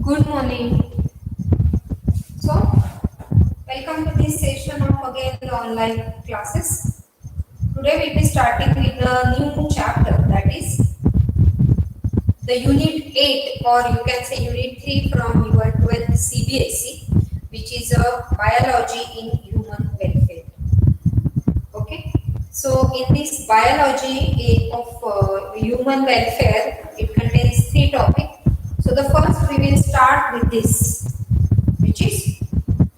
Good morning. So, welcome to this session of again the online classes. Today we'll be starting with a new chapter, that is the Unit 8, or you can say Unit 3 from your 12th CBSE, which is Biology in Human Welfare. Okay. So, in this biology of human welfare, it contains three topics. So, the first we will start with this, which is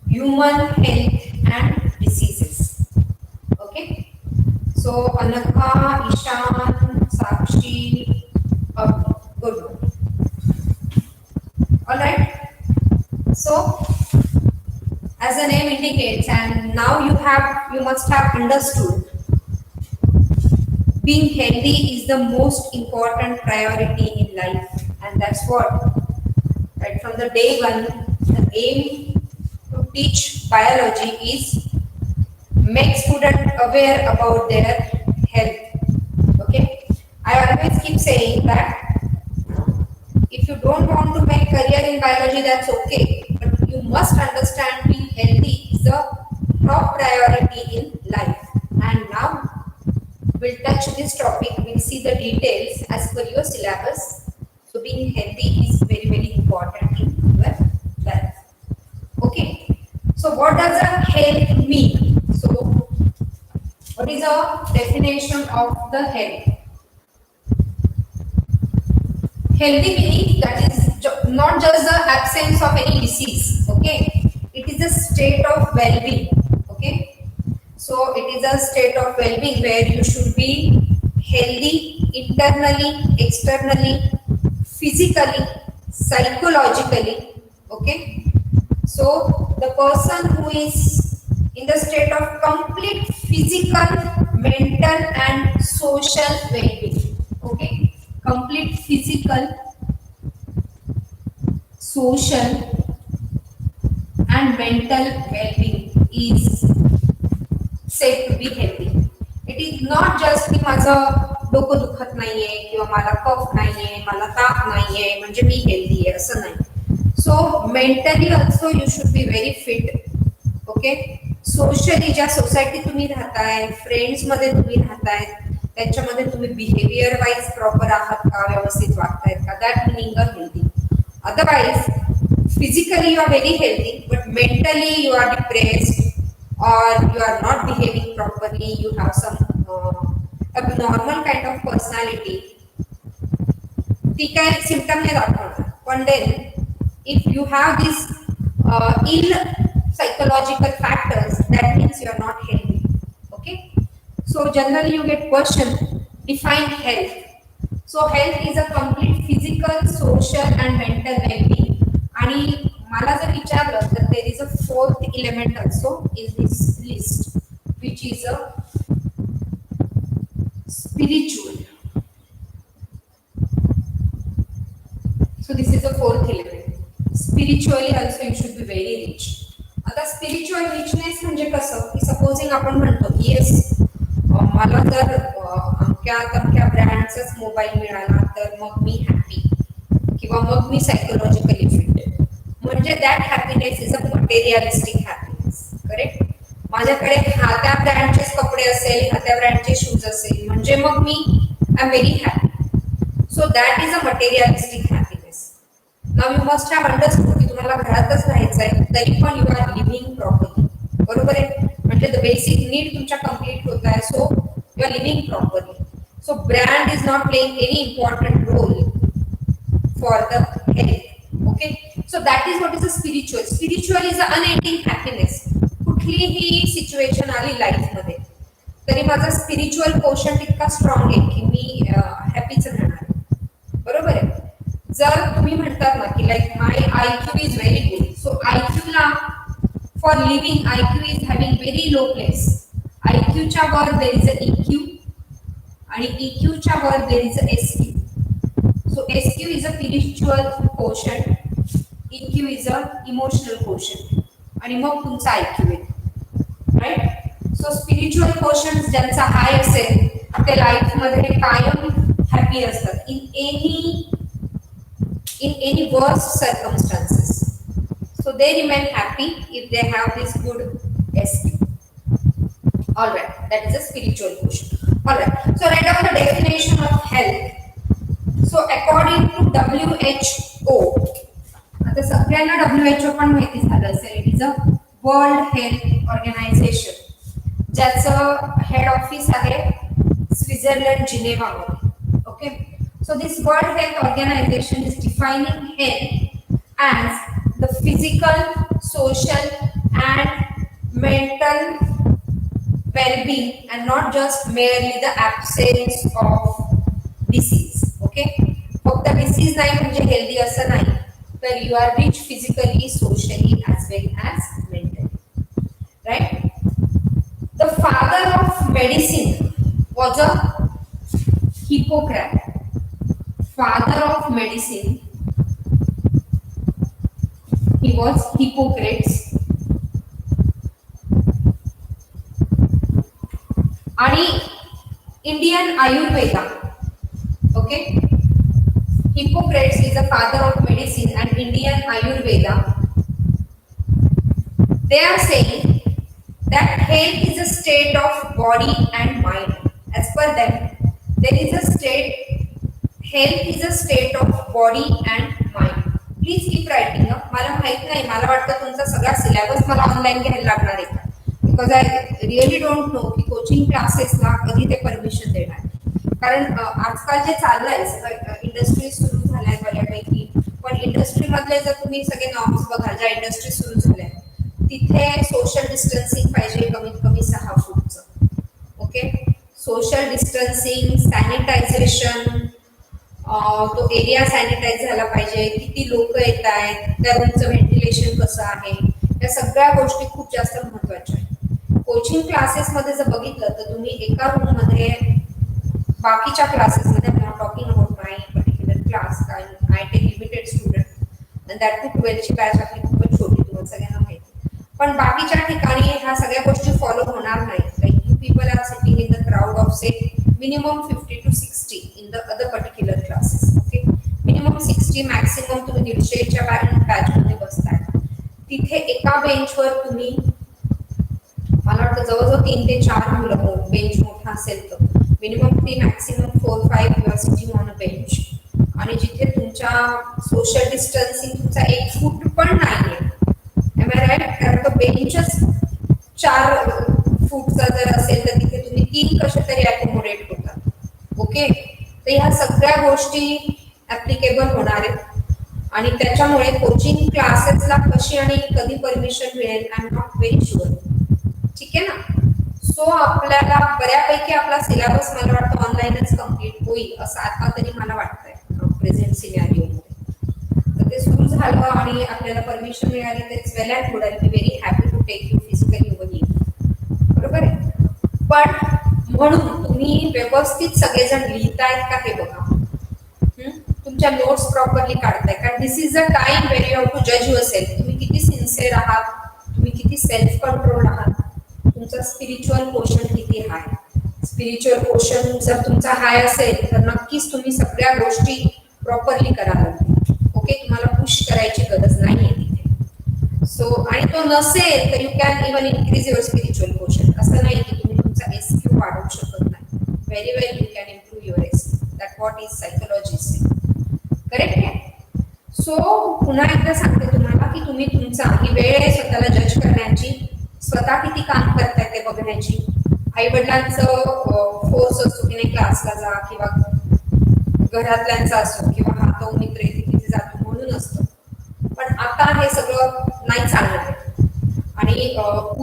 human health and diseases. Okay. So, Anaka, Ishan, Sakshi, good. Alright. So, as the name indicates, and now you must have understood, being healthy is the most important priority in life, and that's what, right from the day one, the aim to teach biology is make students aware about their health. Okay, I always keep saying that if you don't want to make career in biology, that's okay, but you must understand being healthy is the top priority in life. And now we'll touch this topic, we'll see the details as per your syllabus. So being healthy is very, very important in your life. Okay. So what does a health mean? So what is a definition of the health? Healthy meaning that is not just the absence of any disease. Okay. It is a state of well-being. Okay. So it is a state of well-being where you should be healthy internally, externally, physically, psychologically. Okay. So the person who is in the state of complete physical, mental and social well-being. Okay. Complete physical, social and mental well-being is said to be healthy. It is not just की माझं डोकं दुखत नाहीये किंवा मला कफ नाहीये, मला ताप नाहीये म्हणजे मी हेल्दी आहे असं नाही. सो mentally also you should be very fit. Okay. Socially ज्या सोसायटी तुम्ही राहताय, फ्रेंड्स मध्ये तुम्ही राहताय, त्याच्यामध्ये तुम्ही बिहेवियर वाईज प्रॉपर आहात का, व्यवस्थित वागतायत का, that meaning a healthy. Otherwise physically you are very healthy but mentally you are depressed or you are not behaving properly, you have some abnormal kind of personality. ती काय symptom नाही दाखवणार. पण then if you have these ill psychological factors, that means you are not healthy. Okay. So generally you get question, define health. So health is a complete physical, social and mental well-being. आणि मला जर विचारलं तर there is a fourth element also in this list, which is a spiritual. So this is the fourth element. Spiritually also you should be very rich. आता spiritual richness म्हणजे कसं की supposing आपण म्हणतो की येस मला जर अमक्या ब्रँडचाच मोबाईल मिळाला तर मग मी हॅपी किंवा मग मी सायकोलॉजिकली फिट. म्हणजे that happiness is a materialistic happiness. Correct. माझ्याकडे हा त्या ब्रँडचेच कपडे असेल, हा त्या ब्रँडचे शूज असेल म्हणजे मग मी I am very happy. So that is a materialistic happiness. Now you must have understood की तुम्हाला घरातच राहायचं आहे तरी पण यू आर लिव्हिंग प्रॉपरली. बरोबर आहे. म्हणजे द बेसिक नीड तुमच्या कम्प्लीट होत आहे. So you are living properly. So brand is not playing any important role for the health. Okay, so that is what is the spiritual. Spiritual is an unending happiness. कुठलीही situation आली life मध्ये तरी माझा spiritual portion इतका strong आहे की मी हॅपीच राहणार. बरोबर आहे. जर तुम्ही म्हणतात ना की like my IQ is very good, so IQ ला for living IQ is having very low place. IQ च्या वर देर इज अ EQ आणि EQ च्या वर there is a SQ. So SQ is a spiritual quotient, EQ is a emotional quotient, आणि मग तुमचा IQ आहे. Right. सो spiritual question ज्यांचा हाय असेल ते लाईफ मध्ये कायम हॅपी असतात in any in any worse circumstances. So they remain happy if they have this good SQ. All right, that is a spiritual quotient. All right, so write down the definition of health. So according to WHO, आता सगळ्यांना WHO पण माहिती झालं असेल. It is a world health organisation ज्याचं head office आहे Switzerland Geneva मध्ये. Okay, so this world health organisation is defining health as the physical, social and mental well-being and not just merely the absence of disease. Okay, फक्त disease नाही म्हणजे healthy असं नाही, तर you are rich physically, socially as well as mentally. Right? The father of medicine was a Hippocrates. Father of medicine, he was Hippocrates. आणि Indian Ayurveda. Okay, Hippocrates is the father of medicine and Indian Ayurveda. They are saying that health is a state of body and mind. As per them, there is a state, health is a state of body and mind. Please keep writing. मला माहित नाही, मला वाटतं तुमचा सगळा syllabus मला online घ्यायला लागणार आहे का, because I really don't know की कोचिंग क्लासेसला कधी ते परमिशन देणार. कारण आजकाल जे चाललंय इंडस्ट्री सुरू झाल्या बऱ्यापैकी, पण इंडस्ट्री मधले जर तुम्ही सगळे नॉर्म्स बघाल, ज्या इंडस्ट्री सुरू झाल्या तिथे सोशल डिस्टन्सिंग पाहिजे कमीत कमी 6 फूटचं. ओके, सोशल डिस्टन्सिंग, सॅनिटायझेशन, तो एरिया सॅनिटाईज झाला पाहिजे, किती लोक येत आहेत, त्या रूमचं व्हेंटिलेशन कसं आहे, या सगळ्या गोष्टी खूप जास्त महत्वाच्या आहेत. कोचिंग क्लासेस मध्ये जर बघितलं तर तुम्ही एका रूम मध्ये बाकीच्या क्लासेस मध्ये, talking about my particular class, कारण I take limited student and that to 12 ची बॅच आपली खूपच छोटी, तुम्हाला सगळ्यांना माहिती. पण बाकीच्या ठिकाणी ह्या सगळ्या गोष्टी फॉलो होणार नाहीत. Like you people are sitting in the crowd of say minimum 50 to 60 in the other particular classes. Okay, minimum 60, maximum तुम्ही 150 च्या बॅच मध्ये बसताय. तिथे एका बेंचवर तुम्ही, मला वाटतं जवळजवळ 3 ते 4 मुलं, बेंच मोठा असेल तर minimum 3, maximum 4, 5 you are sitting on a bench. आणि जिथे तुमच्या सोशल डिस्टन्सिंग तुमचा 1 फूट पण नाहीये, एम आय राईट, कारण तो बेंचच 4 फूटचा जर असेल तर तिथे तुम्ही 3 कसे तरी अकोमोडेट होतात. ओके, तर ह्या सगळ्या गोष्टी ऍप्लिकेबल होणार आहेत आणि त्याच्यामुळे कोचिंग क्लासेसला कशी आणि कधी परमिशन मिळेल I am not very sure. ठीक आहे ना. सो आपल्याला बऱ्यापैकी आपला सिलेबस मला वाटतं ऑनलाईनच कम्प्लीट होईल असं आता तरी मला वाटतंय प्रेझेंट सिनॅरिओ मध्ये. तर ते सुरू झालं आणि आपल्याला परमिशन मिळाली तर it's well and good. I be very happy to take you physically over here. बरोबर आहे. पण म्हणून तुम्ही व्यवस्थित सगळेजण लिहितायत का हे बघा, तुमच्या नोट्स प्रॉपरली काढताय, कारण this is a time where you have to जज युअरसेल्फ. तुम्ही किती सिन्सिअर आहात, तुम्ही किती सेल्फ कंट्रोल आहात, तुमचा स्पिरिच्युअल पोर्शन किती हाय. स्पिरिच्युअल पोर्शन जर तुमचा हाय असेल तर नक्कीच तुम्ही सगळ्या गोष्टी प्रॉपरली कराल. ओके, तुम्हाला पुश करायची गरज नाहीये तिथे. सो आणि तो नसेल तर you can even increase your spiritual portion. असं नाही की तुम्ही तुमचा एसक्यू वाढवू शकत नाही. Very well you can improve your SQ. That what is psychology. Correct आहे. सो पुन्हा एकदा सांगते तुम्हाला की तुम्ही तुमचा ही वेळ आहे स्वतःला जज करण्याची, स्वतः किती काम करताय ते बघण्याची. आई वडिलांचं फोर्स असतो की नाही क्लासला जा, किंवा घरातल्यांचा असो, किंवा हा तो मित्र आहे तिथे जातो म्हणून असतं. पण आता हे सगळं नाही चालणार. आणि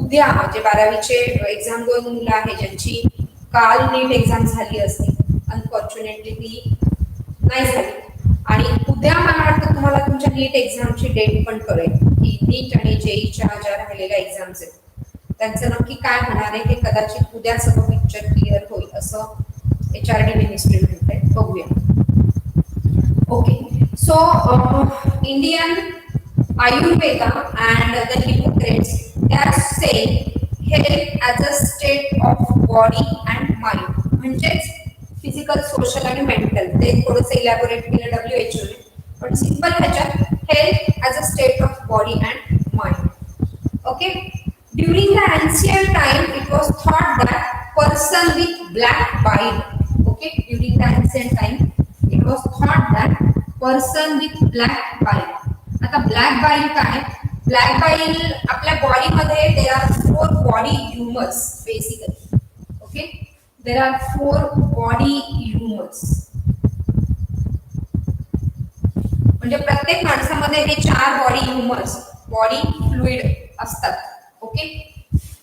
उद्या जे 12वीचे एक्झाम 2 मुलं आहे ज्यांची काल नीट एक्झाम झाली असती, अनफॉर्च्युनेटली ती नाही झाली. आणि उद्या मला वाटतं तुम्हाला तुमच्या नीट एक्झामची डेट पण कळेल की नीट आणि जेईच्या ज्या राहिलेल्या एक्झाम्स आहेत त्यांचं नक्की काय होणार आहे. हे कदाचित उद्या सगळं पिक्चर क्लिअर होईल असं HRD मिनिस्ट्री म्हणते. बघूया. Okay, so Indian Ayurveda and the Hippocrates they are saying health as a state of body and mind, म्हणजेच फिजिकल, सोशल आणि मेंटल. ते थोडंसं इलॅबोरेट केलं WHO ने. पण सिंपल ह्याच्यात health as a state of body and mind. Okay, during the ancient time it was thought that person with black bile. Okay, during the ancient time it was thought that person with black बाईल. आता black bile काय? Black bile आपल्या बॉडीमध्ये there are 4 body humours basically. Okay, there are 4 body humours. म्हणजे प्रत्येक माणसामध्ये हे 4 body humours, body fluid असतात. ओके,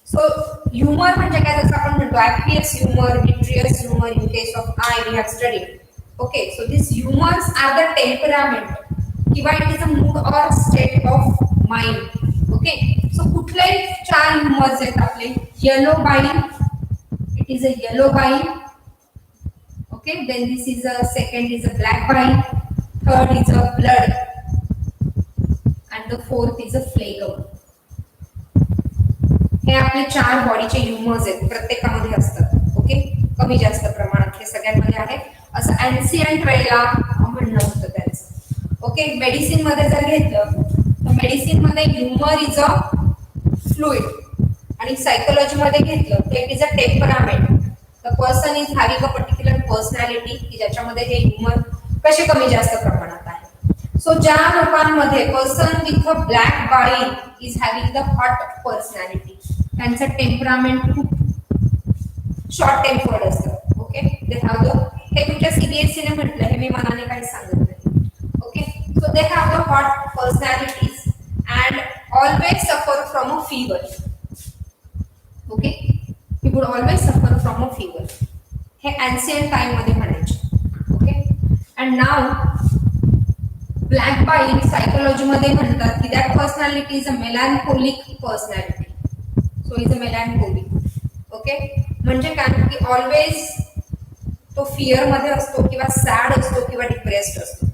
सो ह्युमर म्हणजे काय? जसं आपण म्हणतो aqueous humour, vitreous humour in case of eye we have studied. Okay, so this humours are the temperament किंवा इट इज अ मूड और state of mind. Okay, so कुठले 4 ह्युमर्स आहेत आपले? Yellow bile, it is a yellow bile. Okay, then this is a second is a black bile, third is a blood, and the fourth is a phlegm. हे आपले 4 बॉडीचे ह्युमर्स आहेत, प्रत्येकामध्ये असतात. Okay, कमी जास्त प्रमाणात हे सगळ्यांमध्ये आहे, असं एन्शियंट वेळेला म्हणणं होतं त्यांचं. ओके, मेडिसिन मध्ये जर घेतलं तर मेडिसिन मध्ये ह्युमर इज अ फ्लुइड, आणि सायकोलॉजी मध्ये घेतलं तर it is a temperament. The person is having a particular personality की ज्याच्यामध्ये हे ह्युमर कसे कमी जास्त प्रमाणात आहे. सो ज्या लोकांमध्ये पर्सन विथ अ ब्लॅक बाईल is having the hot personality, त्यांचं टेम्परामेंट खूप शॉर्ट टेम्पर्ड असतं. ओके, दे हॅव द, हे तुमच्या सीबीएसई ने म्हटलं, हे मी मनाने काही सांगत नाही. Okay, so they have the hot personalities and always suffer from a fever. Okay, he would always suffer from a fever. हे एन्शियंट टाइम मध्ये म्हणायचे. And now black bile psychology मध्ये म्हणतात की that personality is a melancholic personality. So is a melancholic. Okay, म्हणजे काय की always तो फिअर मध्ये असतो किंवा सॅड असतो किंवा डिप्रेस्ड असतो.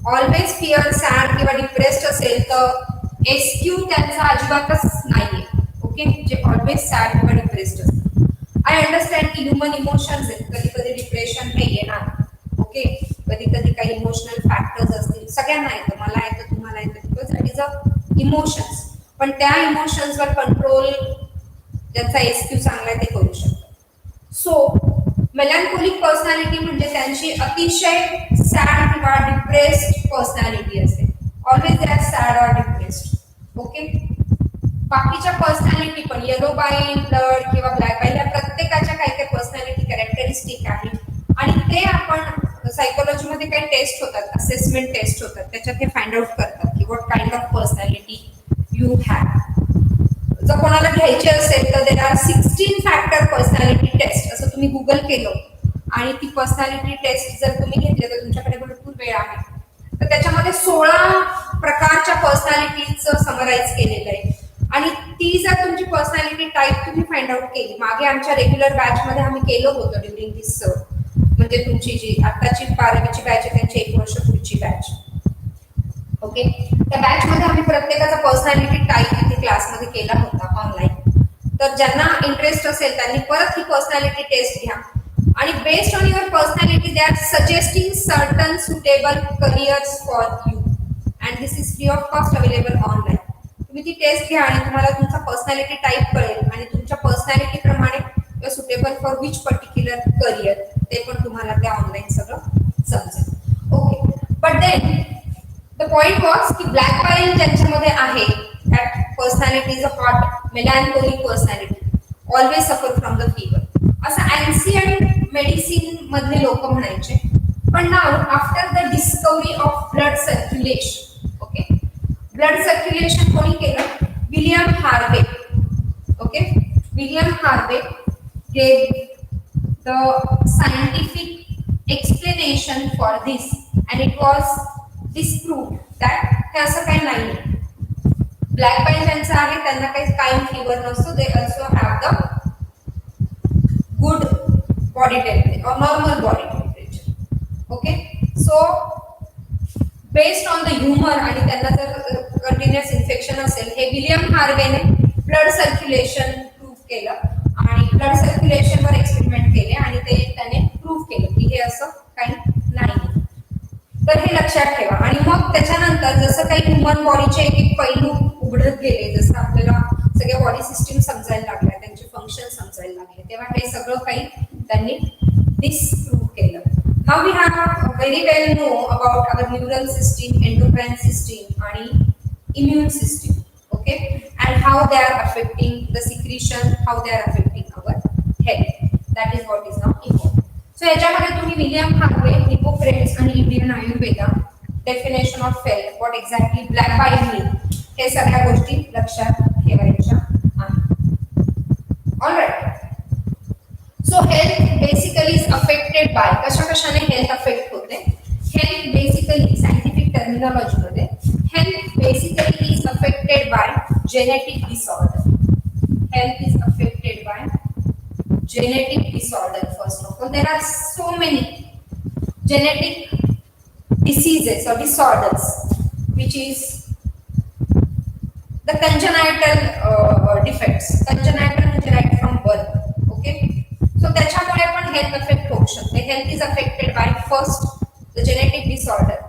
ऑलवेज फिअर, सॅड किंवा डिप्रेस्ड असेल तर एसक्यू त्यांचा अजिबातच नाहीये. ओके, जे ऑलवेज सॅड किंवा डिप्रेस्ड असतात. आय अंडरस्टँड की ह्युमन इमोशन्स आहेत, कधी कधी डिप्रेशन हे येणार. ओके, कधी कधी काही इमोशनल फॅक्टर्स असतील, सगळ्यांना येतं, मला येतं, तुम्हाला येतं, because that is a emotions. पण त्या इमोशन्सवर कंट्रोल ज्यांचा एसक्यू चांगला आहे ते करू शकतात. सो मेलॅन्कोलिक पर्सनॅलिटी म्हणजे त्यांची अतिशय सॅड किंवा डिप्रेस्ड पर्सनॅलिटी असते. Always they are sad or depressed. Okay, बाकीच्या पर्सनॅलिटी पण येलो बाईल, ब्लड किंवा ब्लॅक बाईल या प्रत्येकाच्या काही काही पर्सनॅलिटी कॅरेक्टरिस्टिक आहेत, आणि ते आपण सायकोलॉजी मध्ये काही टेस्ट होतात, असेसमेंट टेस्ट होतात, त्याच्यात हे फाइंड आउट करतात की what kind of personality you have. जर कोणाला घ्यायची असेल तर there are 16 factor personality test. असं तुम्ही गुगल केलं आणि ती पर्सनॅलिटी टेस्ट जर तुम्ही घेतली तर तुमच्याकडे भरपूर वेळ आहे, तर त्याच्यामध्ये 16 प्रकारच्या पर्सनॅलिटीचं समराईज केलेलं आहे. आणि ती जर तुमची पर्सनॅलिटी टाईप तुम्ही फाइंड आउट केली, मागे आमच्या रेग्युलर बॅच मध्ये आम्ही केलं होतं ड्युरिंग दिस, म्हणजे तुमची जी आताची 12वीची बॅच आहे त्यांची 1 वर्ष पुढची बॅच. ओके, त्या बॅच मध्ये आम्ही प्रत्येकाचा पर्सनॅलिटी टाईप इथे क्लासमध्ये केला होता ऑनलाईन. तर ज्यांना इंटरेस्ट असेल त्यांनी परत ही पर्सनॅलिटी टेस्ट घ्या, आणि based on your personality they are suggesting certain suitable careers for you, and this is free of cost available online. तुम्ही ती टेस्ट घ्या आणि तुम्हाला तुमचा पर्सनॅलिटी टाईप कळेल, आणि तुमच्या पर्सनॅलिटी प्रमाणे suitable for which particular career ते पण तुम्हाला त्या ऑनलाईन सगळं समजेल. Okay, but then the point was की ब्लॅक बाईल ज्यांच्यामध्ये आहे that personality is a hot melancholic personality, always suffer from the fever, असं एन्शियंट मेडिसिन मधले लोक म्हणायचे. पण now after the discovery of blood circulation, okay, blood circulation कोणी केलं? William Harvey. Okay, William Harvey gave the scientific explanation for this, and it was disproved that हे असं काही नाही. ब्लॅक बाईल ज्यांचं आहे त्यांना काही कायम फीवर नसतो. They also have the good body temperature और normal body temperature. Okay, so based on the humour आणि त्यांना जर कंटिन्युअस इन्फेक्शन असेल, हे विलियम हार्वेने ब्लड सर्क्युलेशन प्रूव्ह केलं, आणि ब्लड सर्क्युलेशन वर एक्सपेरिमेंट केले आणि ते त्याने प्रूव्ह केलं की हे असं काही नाही. तर हे लक्षात ठेवा. आणि मग त्याच्यानंतर जसं काही ह्युमन बॉडीचे एक एक पैलू उघडत गेले, जसं आपल्याला सगळ्या बॉडी सिस्टीम समजायला लागल्या, त्यांचे फंक्शन समजायला लागले, तेव्हा हे सगळं काही त्यांनी डिस्प्रूव्ह केलं. Now we have very well know about our neural system, endocrine system आणि immune system, okay, and how they are affecting the secretion, how they are affecting our health. That is what is now important. So याच्यामध्ये तुम्ही William Harvey, Hippocrates आणि Indian Ayurveda, definition of health, what exactly black bile mean, हे सगळ्या गोष्टी लक्षात ठेवायच्या आहेत. Alright. So health basically is affected by, कशाने हेल्थ अफेक्ट होते? हेल्थ बेसिकली सायंटिफिक टर्मिनॉलॉजी मध्ये health basically is affected by genetic disorder. Health is affected by genetic disorder. First of all, there are so many genetic diseases or disorders which is the congenital defects. Congenital means right from birth. Okay, so त्याच्यामुळे पण health affect होऊ शकते. Health is affected by first the genetic disorder,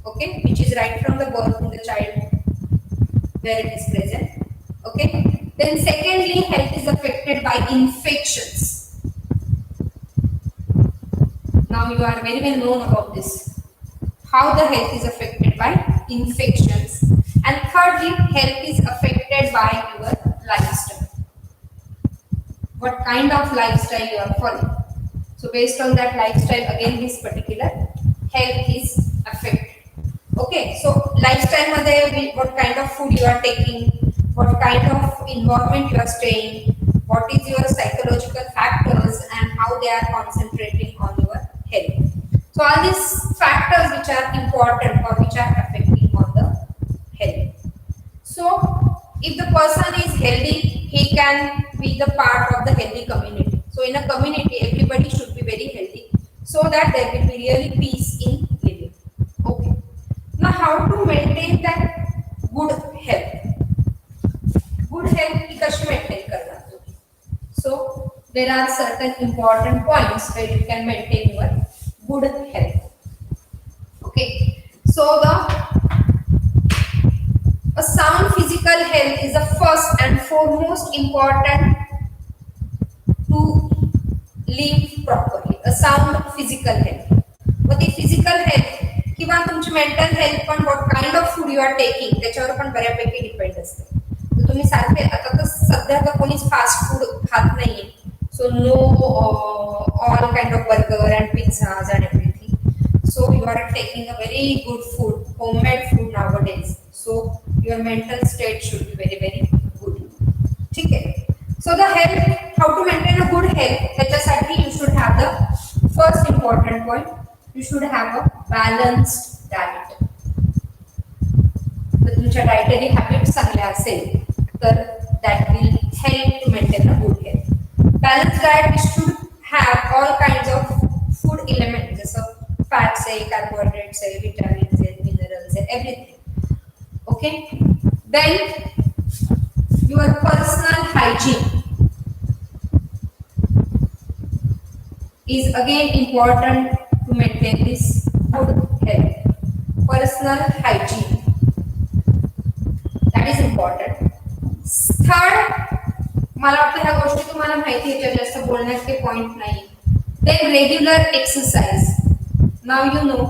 okay, which is right from the birth in the child where it is present. Okay, then secondly, health is affected by infections. Now you are very well known about this, how the health is affected by infections. And thirdly, health is affected by your lifestyle, what kind of lifestyle you are following. So based on that lifestyle, again this particular health is affected. Okay, so lifestyle मध्ये what kind of food you are taking, what kind of environment you are staying, what is your psychological factors and how they are concentrating on your health. So all these factors which are important or which are affecting on the health. So if the person is healthy, he can be the part of the healthy community. So in a community, everybody should be very healthy so that there will be really peace in living. Okay. Now, how to maintain that good health? Good health की कशी maintain करणार तुम्ही? So there are certain important points where you can maintain your good health. Okay. So a sound physical health is the first and foremost important to live properly. A sound physical health. But the physical health किंवा तुमची mental health पण what kind of food you are taking त्याच्यावर पण बऱ्यापैकी depend असते. तर तुम्ही सारखे आता तर सध्या तर कोणीच फास्ट फूड खात नाहीये. So no all kind of burger and pizzas and everything. So you are taking a very good food, homemade food nowadays. So your mental state should be very very good. ठीक आहे. So the health, how to maintain a good health, त्याच्यासाठी you should have the first important point, you should have a balanced diet. जर तुमच्या dietary habits चांगल्या असेल तर that will help to maintain a good health. Balanced diet should have all kinds of food elements जसं fats आहे, carbohydrates आहे, vitamins आहे, minerals आहे, everything. Okay? Then your personal hygiene is again important to maintain this good health. Personal hygiene, that is important. Third, मला वाटतं ह्या गोष्टी तुम्हाला माहिती आहे, जास्त बोलण्यात काही पॉइंट नाही. Then regular exercise. Now you know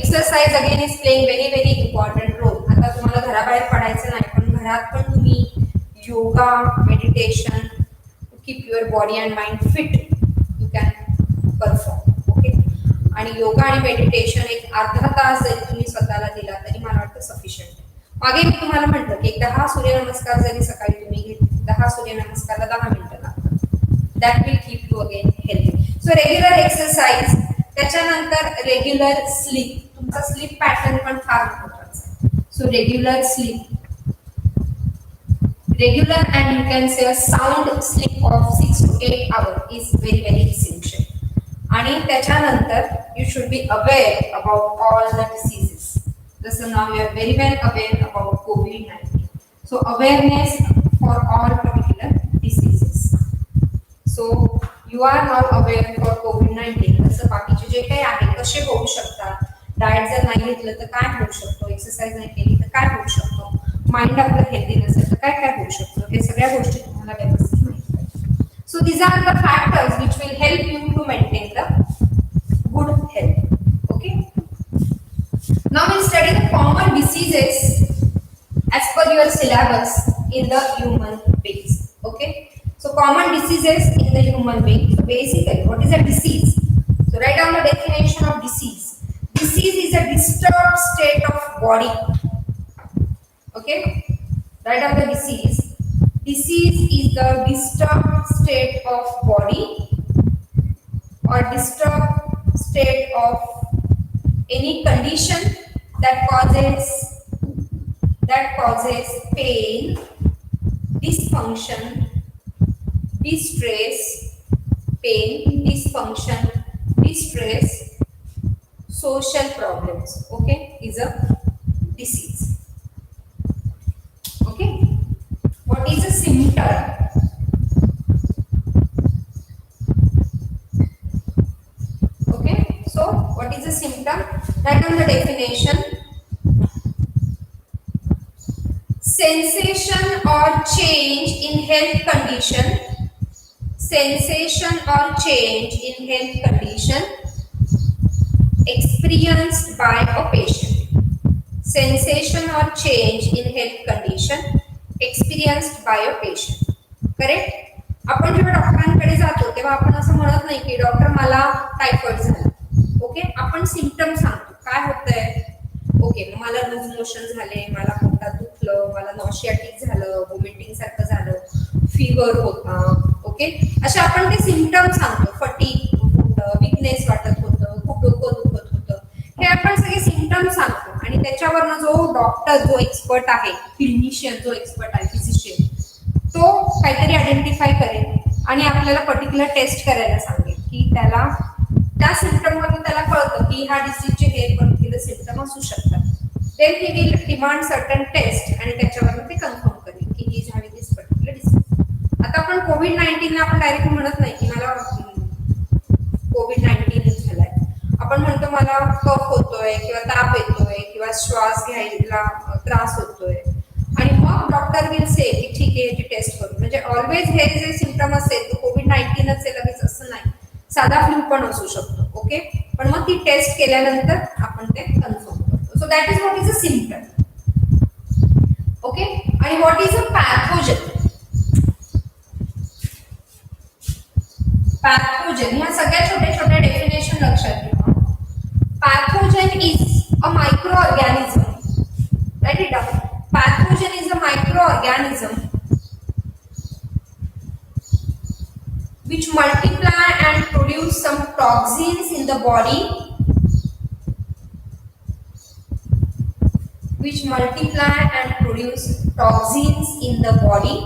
exercise again is playing very very important role. आता तुम्हाला घराबाहेर पडायचं नाही, पण घरात पण तुम्ही yoga, meditation to keep your body and mind fit you can perform. आणि योगा आणि मेडिटेशन एक अर्धा तास जरी तुम्ही स्वतःला दिला तरी मला वाटतं सफिशियंट आहे. मागे मी तुम्हाला म्हटलं की 10 सूर्यनमस्कार जरी सकाळी तुम्ही घेतले, 10 सूर्यनमस्कारला 10 मिनिटं लागतात. That will keep you again healthy. So regular exercise, त्याच्यानंतर रेग्युलर स्लीप. तुमचा स्लीप पॅटर्न पण फार महत्वाचा आहे. So regular sleep, regular and you can say a sound sleep of 6 to 8 hours is very very essential. आणि त्याच्यानंतर you should be aware about all the diseases. जसं now you are very well aware about COVID-19. So awareness for all particular diseases. So you are now aware for COVID-19. जसं बाकीचे जे काही आहे कसे होऊ शकतात, डाएट जर नाही घेतलं तर काय होऊ शकतो, एक्सरसाइज नाही केली तर काय होऊ शकतो, माइंड आपलं हेल्दी नसेल तर काय काय होऊ शकतो, हे सगळ्या गोष्टी तुम्हाला व्यवस्थित माहिती पाहिजे. So these are the factors which will help you to maintain the good health. Okay, now we'll study the common diseases as per your syllabus in the human beings. Okay, so common diseases in the human being. So basically, what is a disease? So write down the definition of disease. Disease is a disturbed state of body. Okay, write down the disease. Disease is the disturbed state of body or disturbed state of any condition that causes pain, dysfunction, distress, pain, dysfunction, distress, social problems. Okay, is a disease. Okay, what is a symptom? Okay, so what is a symptom? Write down the definition. Sensation or change in health condition. Sensation or change in health condition experienced by a patient. Sensation or change in health condition experienced by a patient. Correct? आपण जेव्हा डॉक्टरांकडे जातो तेव्हा आपण असं म्हणत नाही की डॉक्टर मला टायफॉइड झाला. ओके, आपण सिम्पटम सांगतो काय होतंय. ओके, मला लूज मोशन झाले, मला पोटात दुखलं, मला नॉशियाटिक झालं, वॉमिटिंग सारखं झालं, फीवर होता. ओके, असे आपण ते सिम्पटम सांगतो. फटीग होतं, विकनेस वाटत होतं, खूप डोकं दुखत होतं, हे आपण सगळे सिम्पटम सांगतो आणि त्याच्यावरनं जो डॉक्टर, जो एक्सपर्ट आहे, क्लिनिशियन जो एक्सपर्ट आहे, फिजिशियन, तो काहीतरी आयडेंटिफाय करेल आणि आपल्याला पर्टिक्युलर टेस्ट करायला सांगेल की त्याला त्या सिम्पटम वरून त्याला कळतं की ह्या डिसीजचे हे पर्टिक्युलर सिम्पटम असू शकतात. Then he will demand certain test आणि त्याच्यावरून ते कन्फर्म करेल की ही झाली दिस पर्टिक्युलर डिसीज. आता आपण कोविड-19 आपण डायरेक्ट म्हणत नाही की मला कोविड-19 झालाय. आपण म्हणतो मला कफ होतोय किंवा ताप येतोय किंवा श्वास घ्यायला त्रास होतोय आणि मग डॉक्टर विल से की ठीक आहे याची टेस्ट करू. म्हणजे ऑलवेज हे जे सिम्पटम असेल तो कोविड-19 असेल लगेच असं नाही, साधा फ्लू पण असू शकतो. ओके, पण मग ती टेस्ट केल्यानंतर आपण ते कन्फर्म करतो. So that is what is a symptom. Okay, आणि what is a pathogen? Pathogen ह्या सगळ्या छोट्या छोट्या डेफिनेशन लक्षात ठेवा. Pathogen is a microorganism. Right it down. Pathogen is a microorganism which multiply and produce some toxins in the body, which multiply and produce toxins in the body.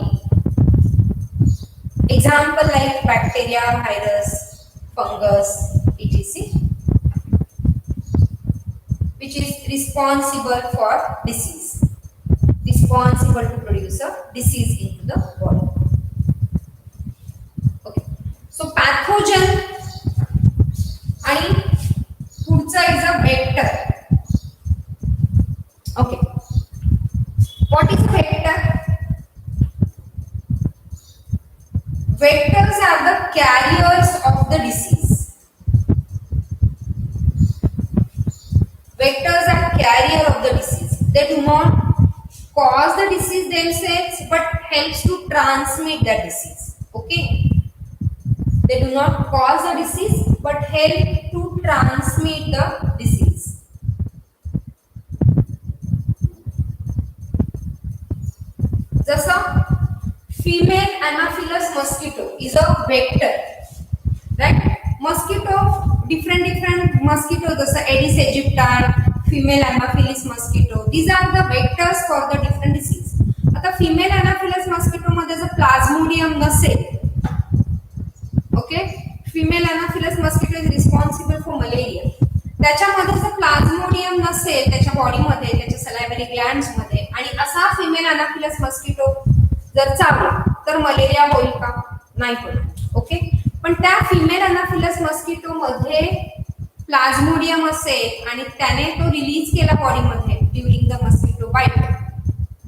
Example like bacteria, virus, fungus, etc., which is responsible for disease. Responsible to produce a disease into the body. Okay, so pathogen आणि पुढचा is a vector. Okay, what is a vector? Vectors are the carriers of the disease. Vectors are carrier of the disease. They do not cause the disease themselves but helps to transmit the disease. Okay, they do not cause the disease but help to transmit the disease. जसं female anopheles mosquito is a vector, right? Mosquito, different mosquito जसं Aedes aegypti, female anopheles mosquito, these are the vectors for the different disease. आता female anopheles mosquito मध्ये जर plasmodium नसेल, okay, female anopheles mosquito is responsible for malaria. त्याच्यामध्ये जर plasmodium नसेल त्याच्या बॉडीमध्ये, त्याच्या salivary glands मध्ये आणि असा female anopheles mosquito जर चावला तर मलेरिया होईल का? नाही होणार. ओके, पण त्या female anopheles mosquito मध्ये प्लाझ्मोडियम असेल आणि त्याने तो रिलीज केला बॉडीमध्ये during the mosquito bite,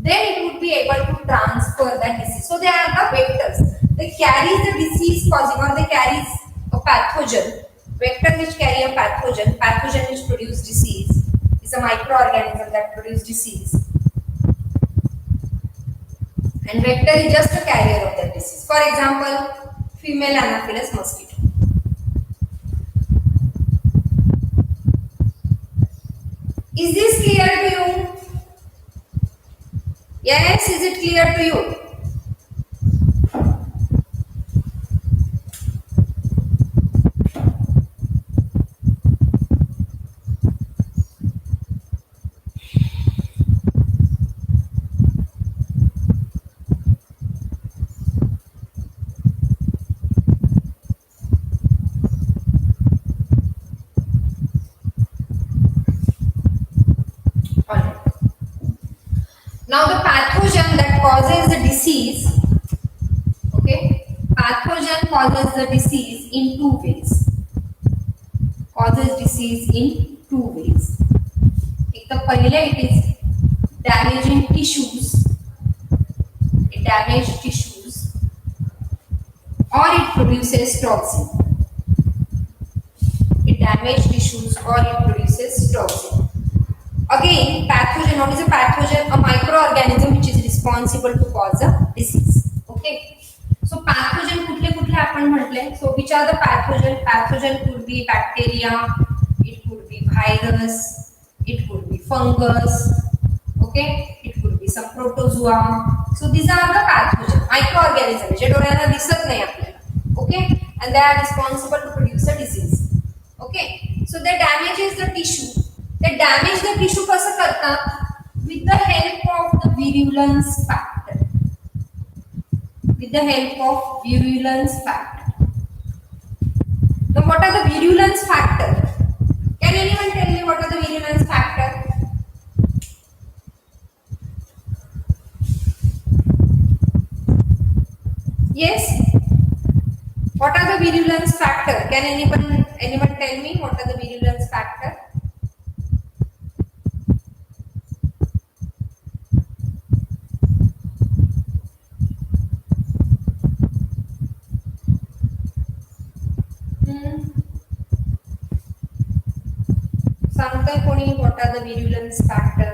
then it would be able to transfer that disease. So they are the vectors. They carry the disease causing, or they carries a pathogen. Vector which carry a pathogen, pathogen which produce disease is a microorganism that produce disease. And vector is just a carrier of that disease. For example, female Anopheles mosquito. Is this clear to you? Yes, is it clear to you? Now the pathogen that causes the disease, okay, pathogen causes the disease in two ways. Causes disease in two ways. एक तो पहले it is damaging tissues, it damages tissues, or it produces toxin. It damages tissues or it produces toxin. Again, pathogen, what is a pathogen? A microorganism which is responsible to cause a disease. Okay. So pathogen कुठले कुठले आपण म्हटले? So which are the pathogen? Pathogen could be bacteria, it could be virus, it could be fungus. Okay, it could be some protozoa. So these are the pathogen, microorganisms जे डोळ्यांना दिसत नाही आपल्याला. Okay, and they are responsible to produce a disease. Okay, so they damages the tissue. They damage the tissue कसं करतात? With the help of the virulence factor. With the help of virulence factor. Now what are the virulence factor? Can anyone tell me what are the virulence factor? Yes? What are the virulence factor? Can anyone tell me what are the virulence factor? सांगताय कोणी what are the virulence factor?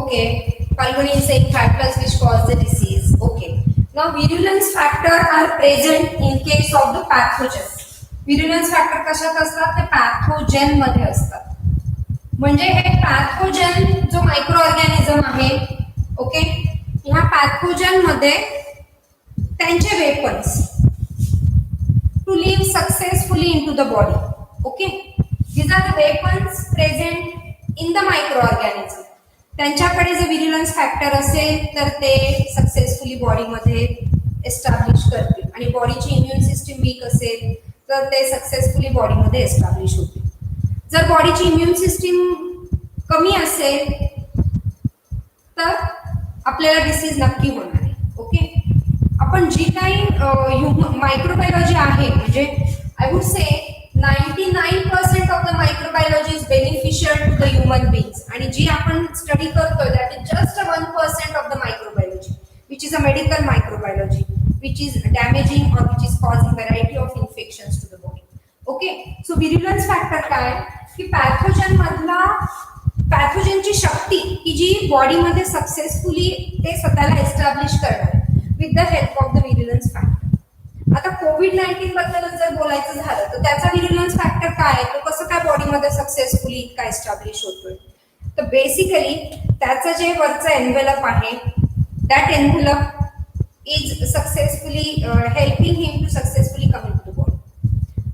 Okay. Falguni is saying factors which cause the disease. Okay. Now virulence factor are present in case of the pathogen. Virulence factor कशात असतात? ते pathogen मध्ये असतात. म्हणजे हे pathogen जो मायक्रोऑर्गॅनिझम आहे, ओके, ह्या pathogen मध्ये त्यांचे weapons to live successfully into the body. Okay. These are the weapons present in the microorganism. त्यांच्याकडे जर विरुलन्स फॅक्टर असेल तर ते सक्सेसफुली बॉडीमध्ये एस्टॅब्लिश करतील आणि बॉडीची इम्युन सिस्टीम वीक असेल तर ते सक्सेसफुली बॉडीमध्ये एस्टॅब्लिश होतील. जर बॉडीची इम्युन सिस्टीम कमी असेल तर आपल्याला डिसीज नक्की होणार आहे. ओके, आपण जी काही मायक्रोबायोलॉजी आहे, म्हणजे आय would say 99% of the microbiology is beneficial to the human beings, आणि जी आपण स्टडी करतोय that is just 1% of the microbiology which is a medical microbiology which is damaging और which is causing variety of infections to the body. Okay, so virulence factor काय की pathogen मधला पॅथोजनची शक्ती की जी बॉडीमध्ये सक्सेसफुली ते स्वतःला एस्टॅब्लिश करणार with the help of the virulence factor. आता कोविड-19 बद्दल जर बोलायचं झालं तर त्याचा विरुलन्स फॅक्टर काय आहे, तो कसं काय बॉडीमध्ये सक्सेसफुली इतका एस्टॅब्लिश होतोय. तर बेसिकली त्याचं जे वरचं एन्व्हलप आहे that envelope is successfully helping him to successfully come in to body,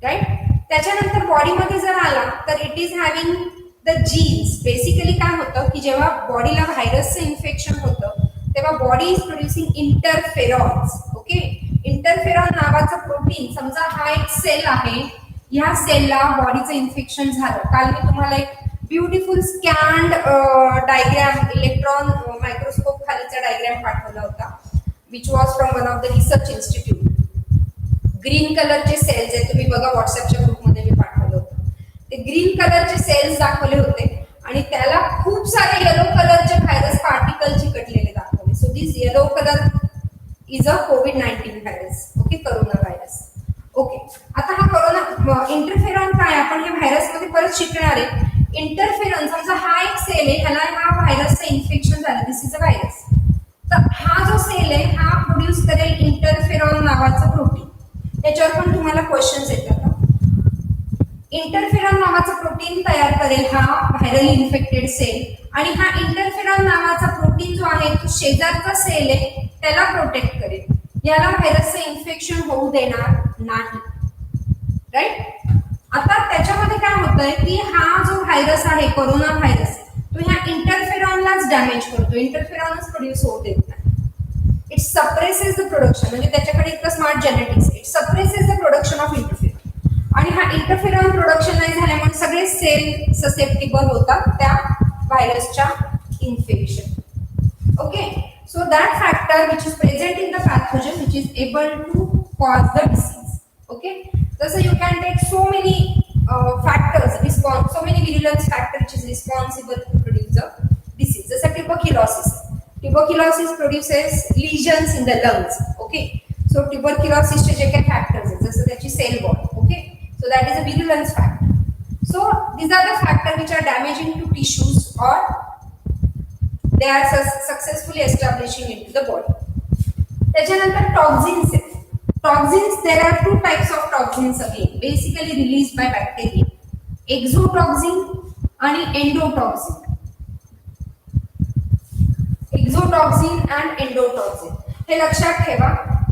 right. त्याच्यानंतर बॉडीमध्ये जर आला तर it is having the genes. Basically काय होतं की जेव्हा बॉडीला व्हायरसचं इन्फेक्शन होतं तेव्हा body is producing interferons. Okay, interferon नावाचं प्रोटीन, समजा हा एक सेल आहे, या सेलला बॉडीचं इन्फेक्शन झालं. काल मी तुम्हाला एक beautiful scanned diagram, electron microscope खालीचा डायग्राम पाठवला होता, which was from one of the research institute. Green कलरचे सेल्स आहेत, तुम्ही बघा व्हॉट्सअपच्या ग्रुपमध्ये मी पाठवलं होतं. ते ग्रीन कलरचे सेल्स दाखवले होते आणि त्याला खूप सारे येलो कलरचे व्हायरस पार्टिकल चिकटलेले दाखवले. So this yellow colour is a covid virus. Okay, corona virus. Okay, आता हा करोना इंटरफेरॉन काय, आपण हे व्हायरस मध्ये परत शिकणार आहे. इंटरफेरॉन, समजा हा एक सेल आहे, ह्याला हा व्हायरसचं इन्फेक्शन झालं, दिस इज अ व्हायरस. तर हा जो सेल आहे हा प्रोड्यूस करेल इंटरफेरॉन नावाचं प्रोटीन. त्याच्यावर पण तुम्हाला क्वेश्चन्स येतात. इंटरफेरॉन नावाचं प्रोटीन तयार करेल हा व्हायरल इन्फेक्टेड सेल, आणि हा इंटरफेरॉन नावाचा प्रोटीन जो आहे तो शेजारचा सेल आहे त्याला प्रोटेक्ट करेल, याला व्हायरसचं इन्फेक्शन होऊ देणार नाही. राईट. आता त्याच्यामध्ये काय होतंय की हा जो व्हायरस आहे, कोरोना व्हायरस, तो ह्या इंटरफेरॉनलाच डॅमेज करतो, इंटरफेरॉनच प्रोड्यूस होऊ देत नाही. इट सप्रेसेस द प्रोडक्शन, म्हणजे त्याच्याकडे इतकं smart genetics, it suppresses the production of interferon. आणि हा इंटरफेरॉन प्रोडक्शन नाही झाल्यामुळे सगळे सेल ससेप्टिबल होतात त्या व्हायरसच्या infection. Okay, so that factor which is present in the pathogen which is able to cause the disease. Okay, तसं you can take so many factors, so many virulence factor which is responsible to produce the disease. जसं tuberculosis. Tuberculosis produces lesions in the lungs. Okay, so tuberculosis चे जे काही factors आहेत, जसं त्याची cell wall. Okay, so that is a virulence factor. So these are the factors which are damaging to tissues or they are successfully establishing into the body. त्याच्यानंतर toxins आहेत. Toxins, there are two types of toxins again, basically released by bacteria. Exotoxin and endotoxin. Exotoxin and endotoxin. हे लक्षात ठेवा.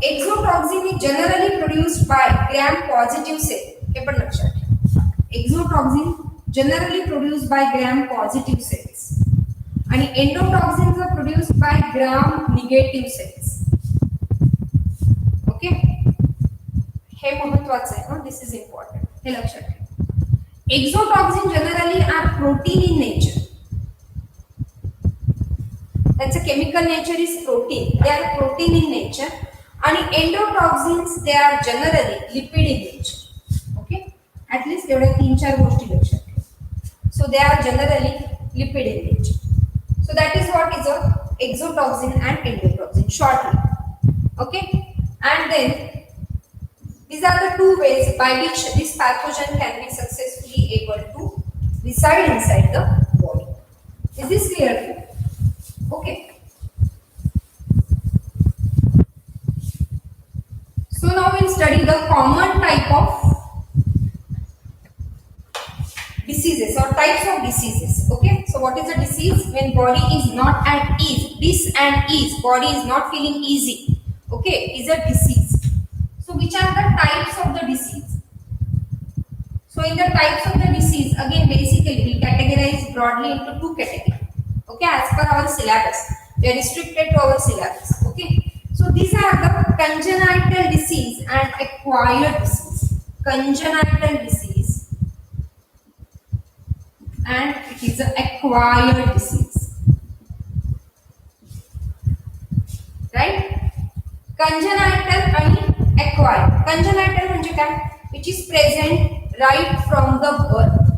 Exotoxin is generally produced by gram-positive cell. हे पण लक्षात ठेवा. Exotoxin generally produced by gram-positive cells. आणि endotoxins are produced by gram-negative cells. Okay? हे महत्वाचं आहे. This is important, हे लक्षात ठेवा. Exotoxin generally are protein in nature, त्याचं chemical nature is protein, they are protein in nature. आणि endotoxins they are generally lipid in nature. Okay, at least एवढ्या 3-4 गोष्टी लक्षात ठेवा. So they are generally lipid in nature. So that is what is a exotoxin and endotoxin shortly. Okay, and then these are the two ways by which this pathogen can be successfully able to reside inside the body. Is this clear? Okay. So now we'll study the common type of diseases or types of diseases. Okay. So what is a disease? When body is not at ease. Dis and ease. Body is not feeling easy. Okay, is a disease. So which are the types of the disease? So in the types of the disease, again basically we categorize broadly into 2 categories. Okay, as per our syllabus, we are restricted to our syllabus. Okay, so these are the congenital disease and acquired disease. Congenital disease and it is an acquired disease. Right? Congenital आणि acquired. Congenital म्हणजे काय? Which is present right from the birth.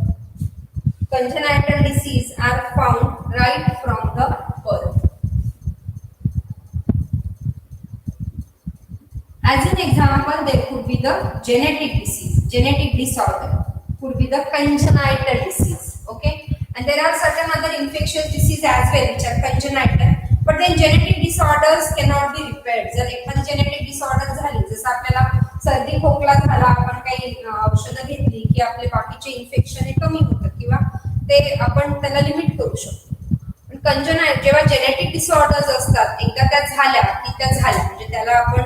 Congenital disease are found right from the birth. As an example, there could be the genetic disease, genetic disorder, could be the congenital disease. Okay, and there are certain other infectious disease as well which are congenital. But then genetic disorders cannot be repaired. जर एखादी genetic disorder झाली, जसं आपल्याला सर्दी खोकला झाला, आपण काही औषधं घेतली की आपले बाकीचे इन्फेक्शन हे कमी होतात किंवा ते आपण त्याला लिमिट करू शकतो. पण कंजनाइट जेव्हा जेनेटिक डिसऑर्डर्स असतात, एकदा त्या झाल्या की त्या झाल्या, म्हणजे त्याला आपण